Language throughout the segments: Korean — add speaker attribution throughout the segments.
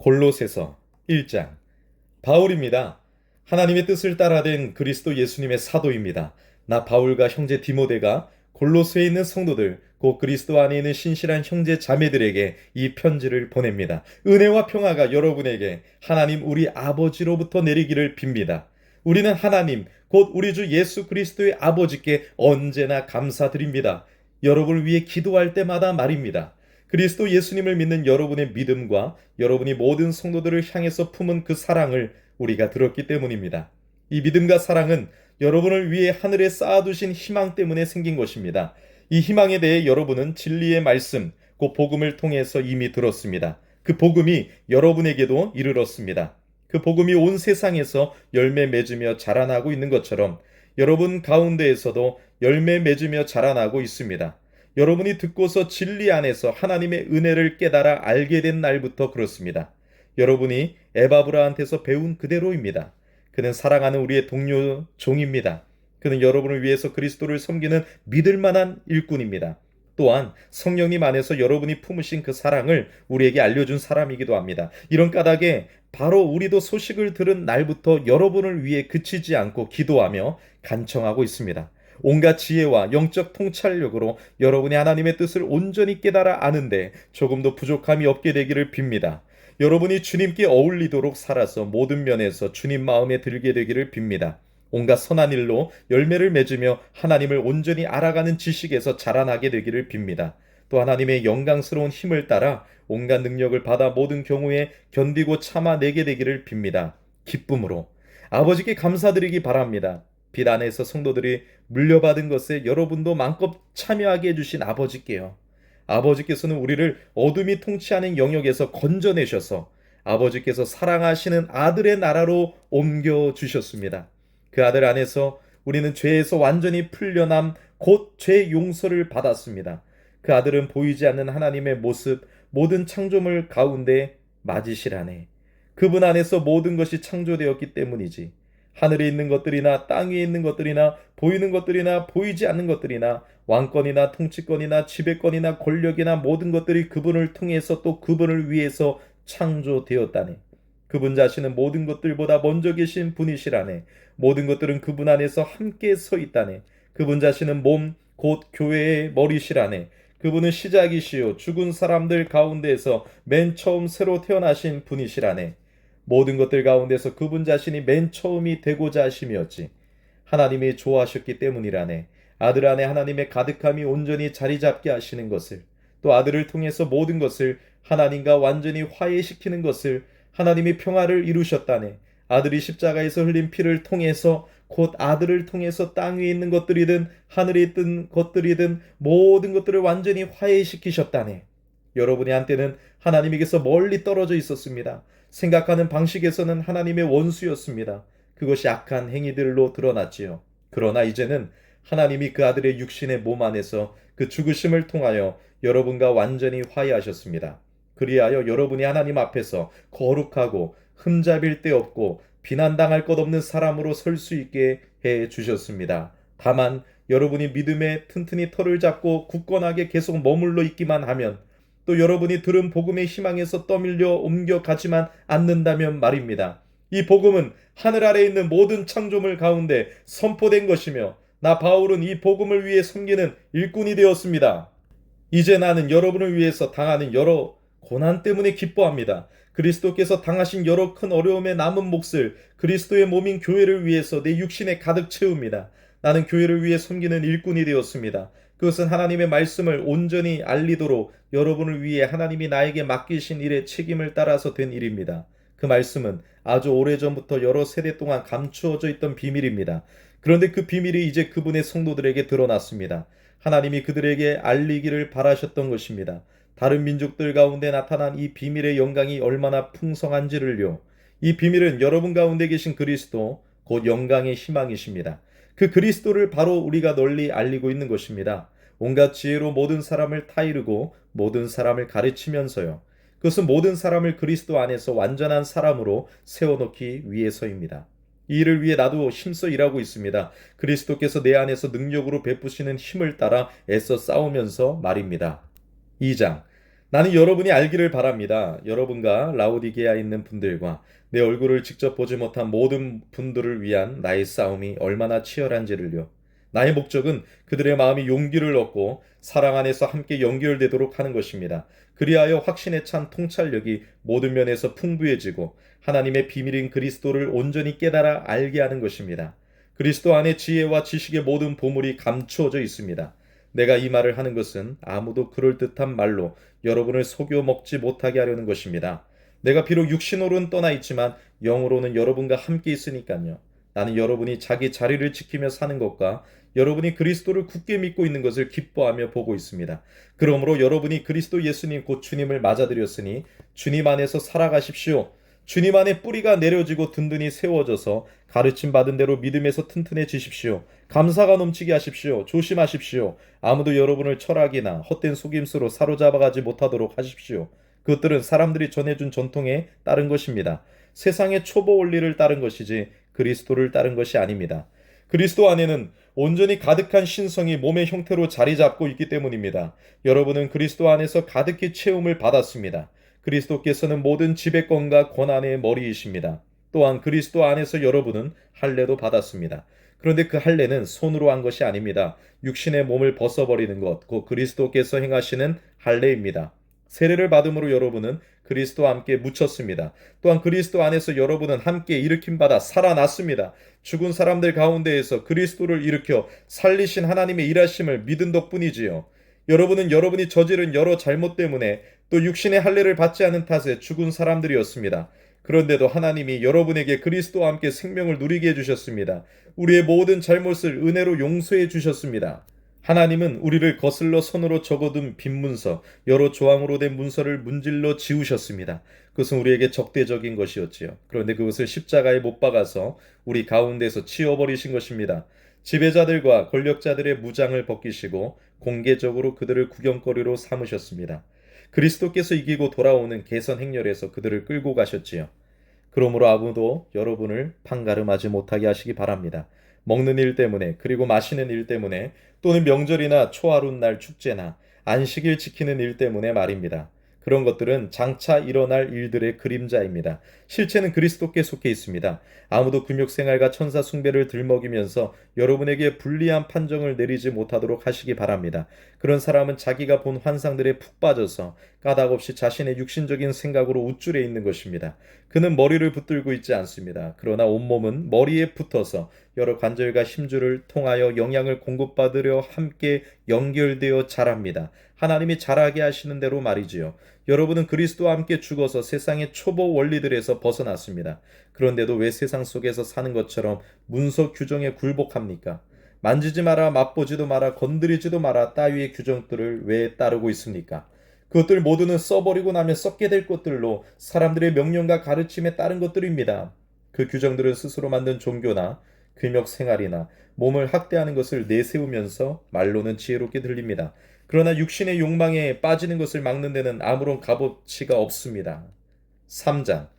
Speaker 1: 골로새서 1장. 바울입니다. 하나님의 뜻을 따라 된 그리스도 예수님의 사도입니다. 나 바울과 형제 디모데가 골로새에 있는 성도들, 곧 그리스도 안에 있는 신실한 형제 자매들에게 이 편지를 보냅니다. 은혜와 평화가 여러분에게 하나님 우리 아버지로부터 내리기를 빕니다. 우리는 하나님, 곧 우리 주 예수 그리스도의 아버지께 언제나 감사드립니다. 여러분을 위해 기도할 때마다 말입니다. 그리스도 예수님을 믿는 여러분의 믿음과 여러분이 모든 성도들을 향해서 품은 그 사랑을 우리가 들었기 때문입니다. 이 믿음과 사랑은 여러분을 위해 하늘에 쌓아두신 희망 때문에 생긴 것입니다. 이 희망에 대해 여러분은 진리의 말씀, 그 복음을 통해서 이미 들었습니다. 그 복음이 여러분에게도 이르렀습니다. 그 복음이 온 세상에서 열매 맺으며 자라나고 있는 것처럼 여러분 가운데에서도 열매 맺으며 자라나고 있습니다. 여러분이 듣고서 진리 안에서 하나님의 은혜를 깨달아 알게 된 날부터 그렇습니다. 여러분이 에바브라한테서 배운 그대로입니다. 그는 사랑하는 우리의 동료 종입니다. 그는 여러분을 위해서 그리스도를 섬기는 믿을 만한 일꾼입니다. 또한 성령님 안에서 여러분이 품으신 그 사랑을 우리에게 알려준 사람이기도 합니다. 이런 까닭에 바로 우리도 소식을 들은 날부터 여러분을 위해 그치지 않고 기도하며 간청하고 있습니다. 온갖 지혜와 영적 통찰력으로 여러분이 하나님의 뜻을 온전히 깨달아 아는데 조금도 부족함이 없게 되기를 빕니다. 여러분이 주님께 어울리도록 살아서 모든 면에서 주님 마음에 들게 되기를 빕니다. 온갖 선한 일로 열매를 맺으며 하나님을 온전히 알아가는 지식에서 자라나게 되기를 빕니다. 또 하나님의 영광스러운 힘을 따라 온갖 능력을 받아 모든 경우에 견디고 참아내게 되기를 빕니다. 기쁨으로 아버지께 감사드리기 바랍니다. 빛 안에서 성도들이 물려받은 것에 여러분도 마음껏 참여하게 해주신 아버지께요. 아버지께서는 우리를 어둠이 통치하는 영역에서 건져내셔서 아버지께서 사랑하시는 아들의 나라로 옮겨주셨습니다. 그 아들 안에서 우리는 죄에서 완전히 풀려남 곧 죄 용서를 받았습니다. 그 아들은 보이지 않는 하나님의 모습, 모든 창조물 가운데 맞으시라네. 그분 안에서 모든 것이 창조되었기 때문이지. 하늘에 있는 것들이나 땅 위에 있는 것들이나 보이는 것들이나 보이지 않는 것들이나 왕권이나 통치권이나 지배권이나 권력이나 모든 것들이 그분을 통해서 또 그분을 위해서 창조되었다네. 그분 자신은 모든 것들보다 먼저 계신 분이시라네. 모든 것들은 그분 안에서 함께 서 있다네. 그분 자신은 몸, 곧 교회의 머리시라네. 그분은 시작이시요 죽은 사람들 가운데에서 맨 처음 새로 태어나신 분이시라네. 모든 것들 가운데서 그분 자신이 맨 처음이 되고자 하심이었지. 하나님이 좋아하셨기 때문이라네. 아들 안에 하나님의 가득함이 온전히 자리 잡게 하시는 것을, 또 아들을 통해서 모든 것을 하나님과 완전히 화해시키는 것을, 하나님이 평화를 이루셨다네. 아들이 십자가에서 흘린 피를 통해서 곧 아들을 통해서 땅 위에 있는 것들이든 하늘에 있던 것들이든 모든 것들을 완전히 화해시키셨다네. 여러분이 한때는 하나님에게서 멀리 떨어져 있었습니다. 생각하는 방식에서는 하나님의 원수였습니다. 그것이 악한 행위들로 드러났지요. 그러나 이제는 하나님이 그 아들의 육신의 몸 안에서 그 죽으심을 통하여 여러분과 완전히 화해하셨습니다. 그리하여 여러분이 하나님 앞에서 거룩하고 흠잡일 데 없고 비난당할 것 없는 사람으로 설 수 있게 해 주셨습니다. 다만 여러분이 믿음에 튼튼히 털을 잡고 굳건하게 계속 머물러 있기만 하면, 또 여러분이 들은 복음의 희망에서 떠밀려 옮겨가지만 않는다면 말입니다. 이 복음은 하늘 아래 있는 모든 창조물 가운데 선포된 것이며 나 바울은 이 복음을 위해 섬기는 일꾼이 되었습니다. 이제 나는 여러분을 위해서 당하는 여러 고난 때문에 기뻐합니다. 그리스도께서 당하신 여러 큰 어려움에 남은 몫을 그리스도의 몸인 교회를 위해서 내 육신에 가득 채웁니다. 나는 교회를 위해 섬기는 일꾼이 되었습니다. 그것은 하나님의 말씀을 온전히 알리도록 여러분을 위해 하나님이 나에게 맡기신 일의 책임을 따라서 된 일입니다. 그 말씀은 아주 오래전부터 여러 세대 동안 감추어져 있던 비밀입니다. 그런데 그 비밀이 이제 그분의 성도들에게 드러났습니다. 하나님이 그들에게 알리기를 바라셨던 것입니다. 다른 민족들 가운데 나타난 이 비밀의 영광이 얼마나 풍성한지를요. 이 비밀은 여러분 가운데 계신 그리스도, 곧 영광의 희망이십니다. 그 그리스도를 바로 우리가 널리 알리고 있는 것입니다. 온갖 지혜로 모든 사람을 타이르고 모든 사람을 가르치면서요. 그것은 모든 사람을 그리스도 안에서 완전한 사람으로 세워놓기 위해서입니다. 이 일을 위해 나도 힘써 일하고 있습니다. 그리스도께서 내 안에서 능력으로 베푸시는 힘을 따라 애써 싸우면서 말입니다. 2장. 나는 여러분이 알기를 바랍니다. 여러분과 라오디게아에 있는 분들과 내 얼굴을 직접 보지 못한 모든 분들을 위한 나의 싸움이 얼마나 치열한지를요. 나의 목적은 그들의 마음이 용기를 얻고 사랑 안에서 함께 연결되도록 하는 것입니다. 그리하여 확신에 찬 통찰력이 모든 면에서 풍부해지고 하나님의 비밀인 그리스도를 온전히 깨달아 알게 하는 것입니다. 그리스도 안에 지혜와 지식의 모든 보물이 감추어져 있습니다. 내가 이 말을 하는 것은 아무도 그럴듯한 말로 여러분을 속여 먹지 못하게 하려는 것입니다. 내가 비록 육신으로는 떠나 있지만 영으로는 여러분과 함께 있으니까요. 나는 여러분이 자기 자리를 지키며 사는 것과 여러분이 그리스도를 굳게 믿고 있는 것을 기뻐하며 보고 있습니다. 그러므로 여러분이 그리스도 예수님 곧 주님을 맞아들였으니 주님 안에서 살아가십시오. 주님 안에 뿌리가 내려지고 든든히 세워져서 가르침 받은 대로 믿음에서 튼튼해지십시오. 감사가 넘치게 하십시오. 조심하십시오. 아무도 여러분을 철학이나 헛된 속임수로 사로잡아가지 못하도록 하십시오. 그것들은 사람들이 전해준 전통에 따른 것입니다. 세상의 초보 원리를 따른 것이지 그리스도를 따른 것이 아닙니다. 그리스도 안에는 온전히 가득한 신성이 몸의 형태로 자리 잡고 있기 때문입니다. 여러분은 그리스도 안에서 가득히 채움을 받았습니다. 그리스도께서는 모든 지배권과 권한의 머리이십니다. 또한 그리스도 안에서 여러분은 할례도 받았습니다. 그런데 그 할례는 손으로 한 것이 아닙니다. 육신의 몸을 벗어버리는 것, 곧 그리스도께서 행하시는 할례입니다. 세례를 받음으로 여러분은 그리스도와 함께 묻혔습니다. 또한 그리스도 안에서 여러분은 함께 일으킴받아 살아났습니다. 죽은 사람들 가운데에서 그리스도를 일으켜 살리신 하나님의 일하심을 믿은 덕분이지요. 여러분은 여러분이 저지른 여러 잘못 때문에 또 육신의 할례를 받지 않은 탓에 죽은 사람들이었습니다. 그런데도 하나님이 여러분에게 그리스도와 함께 생명을 누리게 해주셨습니다. 우리의 모든 잘못을 은혜로 용서해 주셨습니다. 하나님은 우리를 거슬러 손으로 적어둔 빈 문서, 여러 조항으로 된 문서를 문질러 지우셨습니다. 그것은 우리에게 적대적인 것이었지요. 그런데 그것을 십자가에 못 박아서 우리 가운데서 치워버리신 것입니다. 지배자들과 권력자들의 무장을 벗기시고 공개적으로 그들을 구경거리로 삼으셨습니다. 그리스도께서 이기고 돌아오는 개선 행렬에서 그들을 끌고 가셨지요. 그러므로 아무도 여러분을 판가름하지 못하게 하시기 바랍니다. 먹는 일 때문에, 그리고 마시는 일 때문에, 또는 명절이나 초하룻날 축제나 안식일 지키는 일 때문에 말입니다. 그런 것들은 장차 일어날 일들의 그림자입니다. 실체는 그리스도께 속해 있습니다. 아무도 금욕생활과 천사 숭배를 들먹이면서 여러분에게 불리한 판정을 내리지 못하도록 하시기 바랍니다. 그런 사람은 자기가 본 환상들에 푹 빠져서 까닭없이 자신의 육신적인 생각으로 우쭐해 있는 것입니다. 그는 머리를 붙들고 있지 않습니다. 그러나 온몸은 머리에 붙어서 여러 관절과 힘줄을 통하여 영양을 공급받으려 함께 연결되어 자랍니다. 하나님이 자라게 하시는 대로 말이지요. 여러분은 그리스도와 함께 죽어서 세상의 초보 원리들에서 벗어났습니다. 그런데도 왜 세상 속에서 사는 것처럼 문서 규정에 굴복합니까? 만지지 마라, 맛보지도 마라, 건드리지도 마라 따위의 규정들을 왜 따르고 있습니까? 그것들 모두는 써버리고 나면 썩게 될 것들로 사람들의 명령과 가르침에 따른 것들입니다. 그 규정들은 스스로 만든 종교나 금욕 생활이나 몸을 학대하는 것을 내세우면서 말로는 지혜롭게 들립니다. 그러나 육신의 욕망에 빠지는 것을 막는 데는 아무런 값어치가 없습니다. 3장.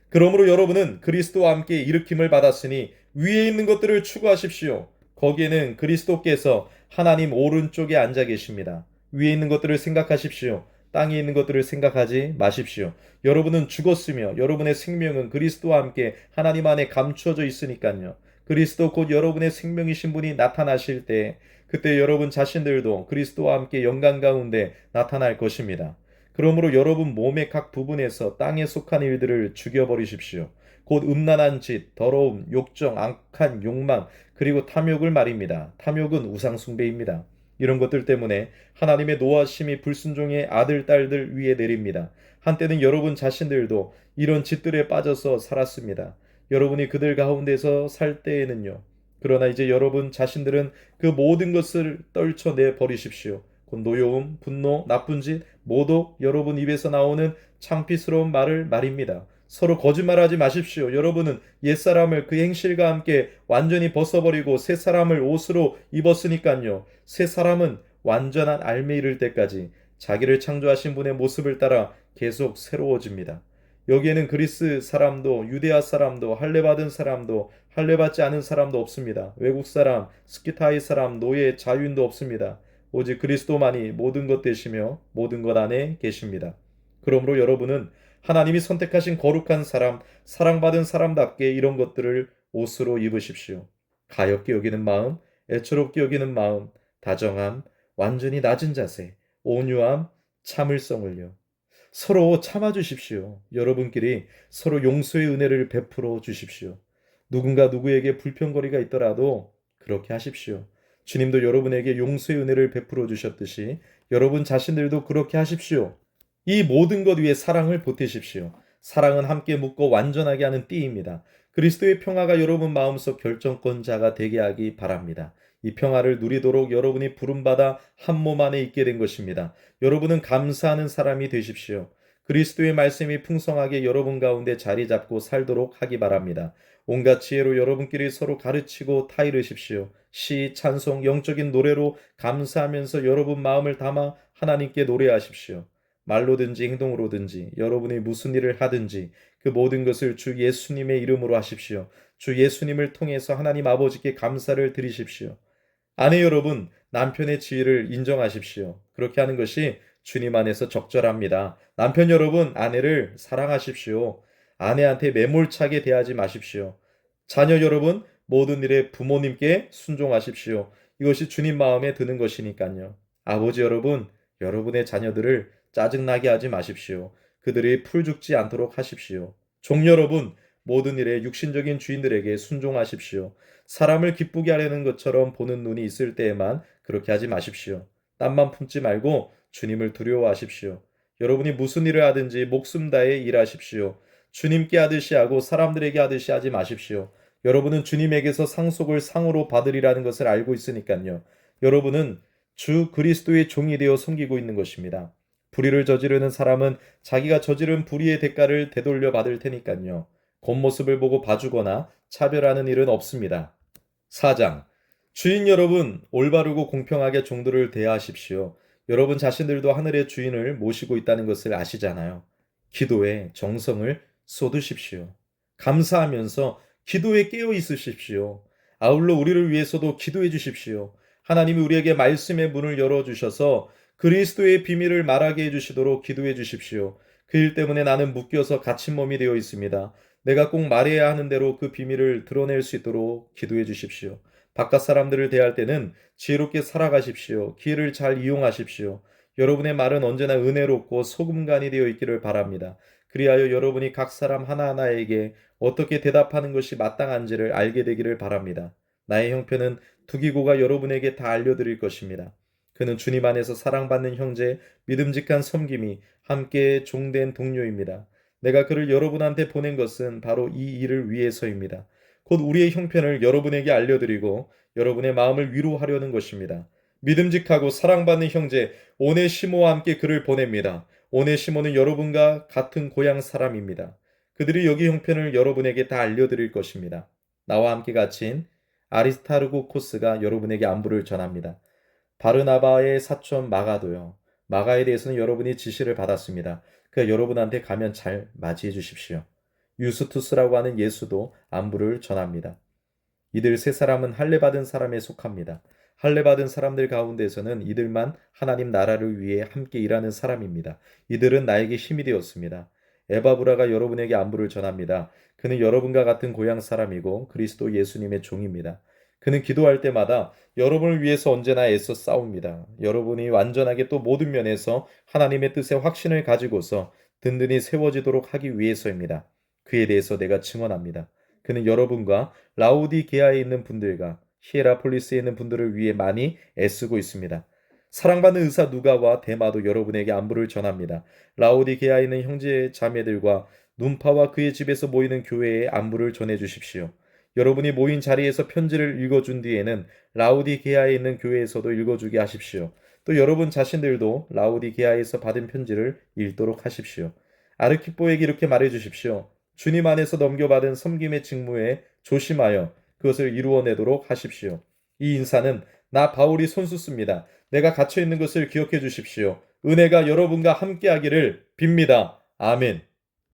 Speaker 1: 그러므로 여러분은 그리스도와 함께 일으킴을 받았으니 위에 있는 것들을 추구하십시오. 거기에는 그리스도께서 하나님 오른쪽에 앉아 계십니다. 위에 있는 것들을 생각하십시오. 땅에 있는 것들을 생각하지 마십시오. 여러분은 죽었으며 여러분의 생명은 그리스도와 함께 하나님 안에 감추어져 있으니까요. 그리스도 곧 여러분의 생명이신 분이 나타나실 때 그때 여러분 자신들도 그리스도와 함께 영광 가운데 나타날 것입니다. 그러므로 여러분 몸의 각 부분에서 땅에 속한 일들을 죽여버리십시오. 곧 음란한 짓, 더러움, 욕정, 악한 욕망, 그리고 탐욕을 말입니다. 탐욕은 우상숭배입니다. 이런 것들 때문에 하나님의 노하심이 불순종의 아들, 딸들 위에 내립니다. 한때는 여러분 자신들도 이런 짓들에 빠져서 살았습니다. 여러분이 그들 가운데서 살 때에는요. 그러나 이제 여러분 자신들은 그 모든 것을 떨쳐내 버리십시오. 곧 노여움, 분노, 나쁜 짓, 모두 여러분 입에서 나오는 창피스러운 말을 말입니다. 서로 거짓말하지 마십시오. 여러분은 옛사람을 그 행실과 함께 완전히 벗어버리고 새 사람을 옷으로 입었으니까요. 새 사람은 완전한 알매 이를 때까지 자기를 창조하신 분의 모습을 따라 계속 새로워집니다. 여기에는 그리스 사람도 유대아 사람도 할례받은 사람도 할례받지 않은 사람도 없습니다. 외국 사람, 스키타이 사람, 노예, 자유인도 없습니다. 오직 그리스도만이 모든 것 되시며 모든 것 안에 계십니다. 그러므로 여러분은 하나님이 선택하신 거룩한 사람, 사랑받은 사람답게 이런 것들을 옷으로 입으십시오. 가엾게 여기는 마음, 애처롭게 여기는 마음, 다정함, 완전히 낮은 자세, 온유함, 참을성을요. 서로 참아주십시오. 여러분끼리 서로 용서의 은혜를 베풀어 주십시오. 누군가 누구에게 불평거리가 있더라도 그렇게 하십시오. 주님도 여러분에게 용서의 은혜를 베풀어 주셨듯이 여러분 자신들도 그렇게 하십시오. 이 모든 것 위에 사랑을 보태십시오. 사랑은 함께 묶어 완전하게 하는 띠입니다. 그리스도의 평화가 여러분 마음속 결정권자가 되게 하기 바랍니다. 이 평화를 누리도록 여러분이 부름받아 한 몸 안에 있게 된 것입니다. 여러분은 감사하는 사람이 되십시오. 그리스도의 말씀이 풍성하게 여러분 가운데 자리 잡고 살도록 하기 바랍니다. 온갖 지혜로 여러분끼리 서로 가르치고 타이르십시오. 시, 찬송, 영적인 노래로 감사하면서 여러분 마음을 담아 하나님께 노래하십시오. 말로든지 행동으로든지 여러분이 무슨 일을 하든지 그 모든 것을 주 예수님의 이름으로 하십시오. 주 예수님을 통해서 하나님 아버지께 감사를 드리십시오. 아내 여러분, 남편의 지위를 인정하십시오. 그렇게 하는 것이 주님 안에서 적절합니다. 남편 여러분, 아내를 사랑하십시오. 아내한테 매몰차게 대하지 마십시오. 자녀 여러분, 모든 일에 부모님께 순종하십시오. 이것이 주님 마음에 드는 것이니까요. 아버지 여러분, 여러분의 자녀들을 짜증나게 하지 마십시오. 그들이 풀 죽지 않도록 하십시오. 종 여러분, 모든 일에 육신적인 주인들에게 순종하십시오. 사람을 기쁘게 하려는 것처럼 보는 눈이 있을 때에만 그렇게 하지 마십시오. 땀만 품지 말고 주님을 두려워하십시오. 여러분이 무슨 일을 하든지 목숨 다해 일하십시오. 주님께 하듯이 하고 사람들에게 하듯이 하지 마십시오. 여러분은 주님에게서 상속을 상으로 받으리라는 것을 알고 있으니까요. 여러분은 주 그리스도의 종이 되어 섬기고 있는 것입니다. 불의를 저지르는 사람은 자기가 저지른 불의의 대가를 되돌려 받을 테니까요. 겉모습을 보고 봐주거나 차별하는 일은 없습니다. 4장. 주인 여러분, 올바르고 공평하게 종들을 대하십시오. 여러분 자신들도 하늘의 주인을 모시고 있다는 것을 아시잖아요. 기도에 정성을 쏟으십시오. 감사하면서 기도에 깨어 있으십시오. 아울러 우리를 위해서도 기도해 주십시오. 하나님이 우리에게 말씀의 문을 열어주셔서 그리스도의 비밀을 말하게 해주시도록 기도해 주십시오. 그 일 때문에 나는 묶여서 갇힌 몸이 되어 있습니다. 내가 꼭 말해야 하는 대로 그 비밀을 드러낼 수 있도록 기도해 주십시오. 바깥 사람들을 대할 때는 지혜롭게 살아가십시오. 기회를 잘 이용하십시오. 여러분의 말은 언제나 은혜롭고 소금간이 되어 있기를 바랍니다. 그리하여 여러분이 각 사람 하나하나에게 어떻게 대답하는 것이 마땅한지를 알게 되기를 바랍니다. 나의 형편은 두기고가 여러분에게 다 알려드릴 것입니다. 그는 주님 안에서 사랑받는 형제, 믿음직한 섬김이 함께 종된 동료입니다. 내가 그를 여러분한테 보낸 것은 바로 이 일을 위해서입니다. 곧 우리의 형편을 여러분에게 알려드리고 여러분의 마음을 위로하려는 것입니다. 믿음직하고 사랑받는 형제 오네시모와 함께 그를 보냅니다. 오네시모는 여러분과 같은 고향 사람입니다. 그들이 여기 형편을 여러분에게 다 알려드릴 것입니다. 나와 함께 갇힌 아리스타르고코스가 여러분에게 안부를 전합니다. 바르나바의 사촌 마가도요. 마가에 대해서는 여러분이 지시를 받았습니다. 그 여러분한테 가면 잘 맞이해 주십시오. 유스투스라고 하는 예수도 안부를 전합니다. 이들 세 사람은 할례받은 사람에 속합니다. 할례받은 사람들 가운데서는 이들만 하나님 나라를 위해 함께 일하는 사람입니다. 이들은 나에게 힘이 되었습니다. 에바브라가 여러분에게 안부를 전합니다. 그는 여러분과 같은 고향 사람이고 그리스도 예수님의 종입니다. 그는 기도할 때마다 여러분을 위해서 언제나 애써 싸웁니다. 여러분이 완전하게 또 모든 면에서 하나님의 뜻에 확신을 가지고서 든든히 세워지도록 하기 위해서입니다. 그에 대해서 내가 증언합니다. 그는 여러분과 라우디게아에 있는 분들과 히에라폴리스에 있는 분들을 위해 많이 애쓰고 있습니다. 사랑받는 의사 누가와 데마도 여러분에게 안부를 전합니다. 라우디게아에 있는 형제 자매들과 눈파와 그의 집에서 모이는 교회에 안부를 전해 주십시오. 여러분이 모인 자리에서 편지를 읽어준 뒤에는 라우디게아에 있는 교회에서도 읽어주게 하십시오. 또 여러분 자신들도 라우디게아에서 받은 편지를 읽도록 하십시오. 아르키뽀에게 이렇게 말해 주십시오. 주님 안에서 넘겨받은 섬김의 직무에 조심하여 그것을 이루어내도록 하십시오. 이 인사는 나 바울이 손수 씁니다. 내가 갇혀 있는 것을 기억해 주십시오. 은혜가 여러분과 함께하기를 빕니다. 아멘.